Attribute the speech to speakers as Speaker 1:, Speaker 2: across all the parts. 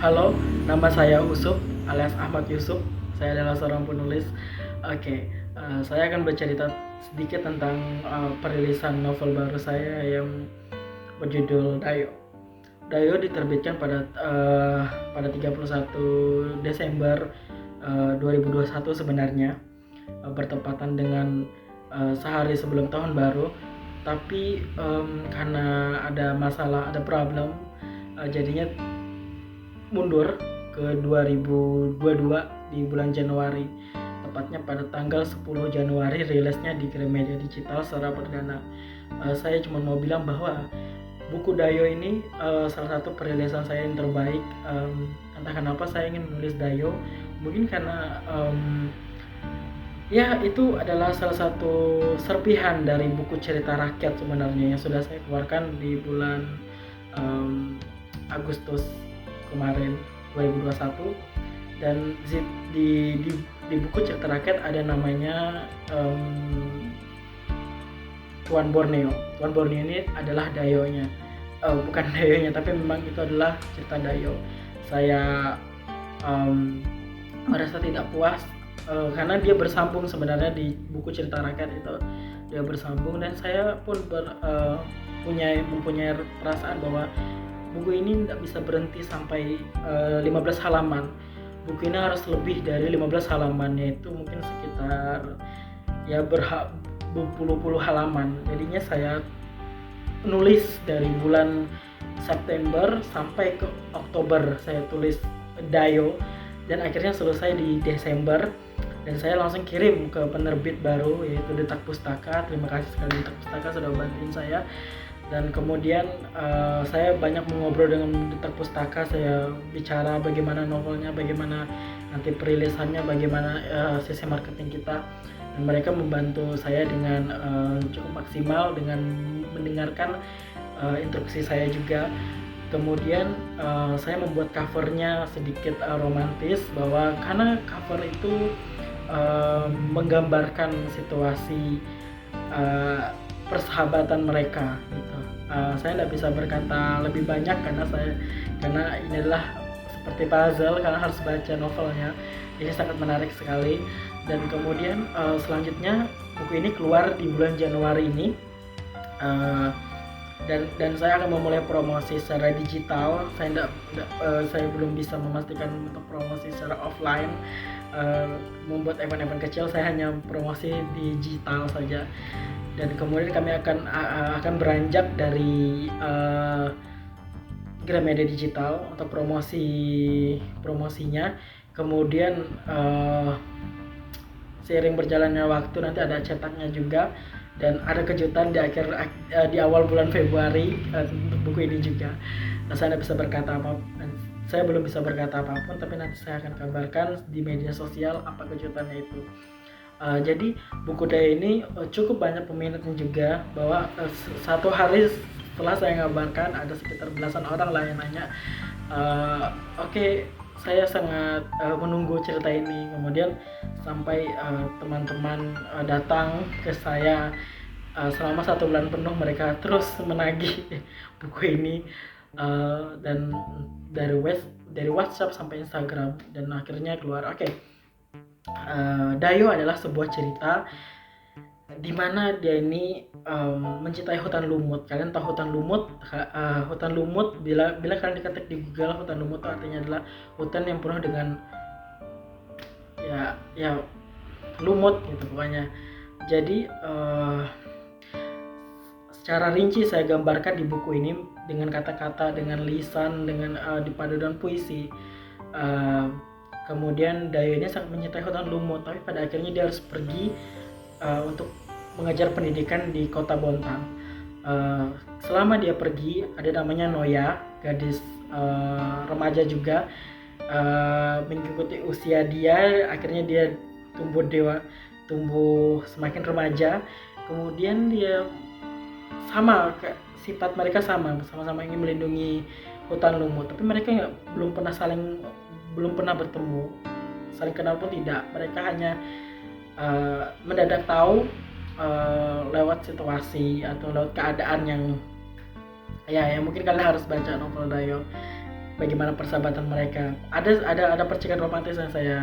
Speaker 1: Halo, nama saya Usuf alias Ahmad Yusuf. Saya adalah seorang penulis. Saya akan bercerita sedikit tentang perilisan novel baru saya yang berjudul Dayo. Dayo diterbitkan pada 31 Desember 2021 sebenarnya, bertepatan dengan sehari sebelum tahun baru. Tapi karena ada masalah, ada problem, jadinya mundur ke 2022 di bulan Januari, tepatnya pada tanggal 10 Januari rilisnya di Gramedia Digital secara perdana. Saya cuma mau bilang bahwa buku Dayo ini salah satu perilisan saya yang terbaik. Entah kenapa saya ingin menulis Dayo, mungkin karena ya itu adalah salah satu serpihan dari buku cerita rakyat sebenarnya yang sudah saya keluarkan di bulan Agustus kemarin 2021. Dan di buku cerita rakyat ada namanya Tuan Borneo. Tuan Borneo ini adalah Dayonya, bukan Dayonya, tapi memang itu adalah cerita Dayo. Saya merasa tidak puas karena dia bersambung sebenarnya di buku cerita rakyat itu, dia bersambung, dan saya pun mempunyai perasaan bahwa buku ini tidak bisa berhenti sampai 15 halaman. Buku ini harus lebih dari 15 halaman, yaitu mungkin sekitar ya berpuluh-puluh halaman. Jadinya saya nulis dari bulan September sampai ke Oktober saya tulis Dayo, dan akhirnya selesai di Desember. Dan saya langsung kirim ke penerbit baru, yaitu Detak Pustaka. Terima kasih sekali Detak Pustaka sudah bantuin saya. Dan kemudian saya banyak mengobrol dengan Detak Pustaka. Saya bicara bagaimana novelnya, bagaimana nanti perilisannya, bagaimana sisi marketing kita, dan mereka membantu saya dengan cukup maksimal dengan mendengarkan instruksi saya juga. Kemudian saya membuat covernya sedikit romantis, bahwa karena cover itu menggambarkan situasi persahabatan mereka gitu. Saya tidak bisa berkata lebih banyak karena ini adalah seperti puzzle, karena harus baca novelnya. Ini sangat menarik sekali. Dan kemudian selanjutnya buku ini keluar di bulan Januari ini, dan saya akan memulai promosi secara digital. Saya belum bisa memastikan untuk promosi secara offline, membuat event-event kecil. Saya hanya promosi digital saja. Dan kemudian kami akan beranjak dari Gramedia Digital untuk promosinya. Kemudian seiring berjalannya waktu nanti ada cetaknya juga, dan ada kejutan di awal bulan Februari untuk buku ini juga. Nah, saya belum bisa berkata apapun, tapi nanti saya akan kabarkan di media sosial apa kejutannya itu. Jadi buku Dayo ini cukup banyak peminatnya juga, bahwa satu hari setelah saya ngabarkan ada sekitar belasan orang lah yang nanya. Oke, saya sangat menunggu cerita ini. Kemudian sampai teman-teman datang ke saya selama 1 bulan penuh, mereka terus menagih buku ini, dan dari WhatsApp sampai Instagram, dan akhirnya keluar. Dayo adalah sebuah cerita di mana dia ini mencintai hutan lumut. Kalian tahu hutan lumut? Hutan lumut, bila kalian diketik di Google, hutan lumut itu artinya adalah hutan yang penuh dengan ya lumut gitu pokoknya. Jadi secara rinci saya gambarkan di buku ini dengan kata-kata, dengan lisan, dengan dipadukan puisi. Kemudian Dayo ini sangat mencintai hutan lumut, tapi pada akhirnya dia harus pergi untuk mengejar pendidikan di kota Bontang. Selama dia pergi, ada namanya Noya, gadis remaja juga, mengikuti usia dia. Akhirnya dia tumbuh semakin remaja. Kemudian dia sifat mereka sama-sama ingin melindungi hutan lumut, tapi mereka belum pernah bertemu, saling kenal pun tidak. Mereka hanya mendadak tahu lewat situasi atau lewat keadaan yang mungkin kalian harus baca novel Dayo. bagaimana persahabatan mereka. Ada percikan romantis yang saya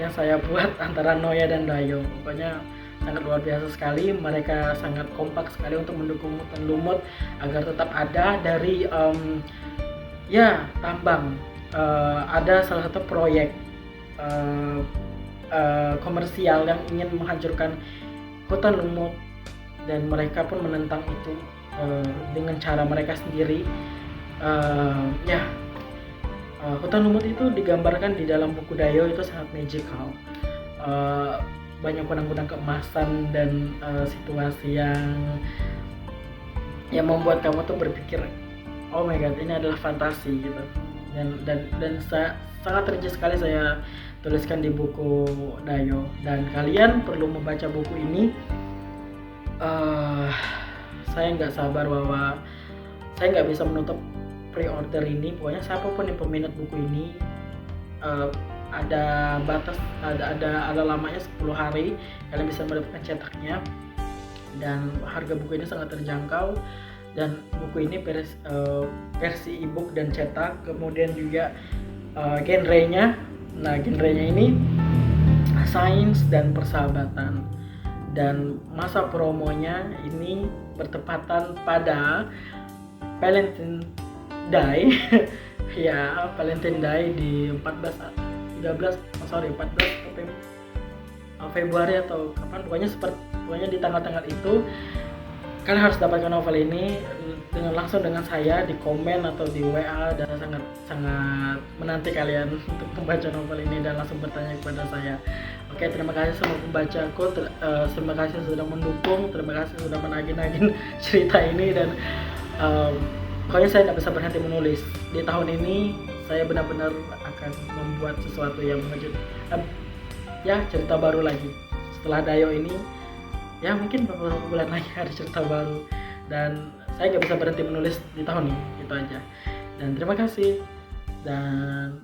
Speaker 1: yang saya buat antara Noya dan Dayo. Pokoknya sangat luar biasa sekali. Mereka sangat kompak sekali untuk mendukung hutan lumut agar tetap ada dari tambang. Ada salah satu proyek komersial yang ingin menghancurkan hutan lumut, dan mereka pun menentang itu dengan cara mereka sendiri. Hutan lumut itu digambarkan di dalam buku Dayo itu sangat magical, banyak benang-benang keemasan dan situasi yang membuat kamu tuh berpikir, oh my god, ini adalah fantasi gitu. Dan sangat rinci sekali saya tuliskan di buku Dayo, dan kalian perlu membaca buku ini. Saya nggak sabar bahwa saya nggak bisa menutup pre-order ini. Pokoknya siapapun yang peminat buku ini, ada batas, ada lamanya 10 hari kalian bisa mendapatkan cetaknya, dan harga buku ini sangat terjangkau. Dan buku ini versi ebook dan cetak. Kemudian juga genrenya ini sains dan persahabatan, dan masa promonya ini bertepatan pada Valentine Day ya, Valentine Day di 14 Februari atau kapan, pokoknya di tanggal-tanggal itu kalian harus dapatkan novel ini dengan saya di komen atau di WA, dan sangat menanti kalian untuk membaca novel ini dan langsung bertanya kepada saya. Oke, terima kasih semua pembacaku, terima kasih sudah mendukung, terima kasih sudah menagih-nagih cerita ini, dan pokoknya saya tidak bisa berhenti menulis. Di tahun ini saya benar-benar akan membuat sesuatu yang mengejutkan, cerita baru lagi. Setelah Dayo ini, mungkin beberapa bulan lagi ada cerita baru, dan saya nggak bisa berhenti menulis di tahun ini. Itu aja, dan terima kasih, dan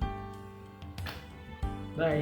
Speaker 1: bye.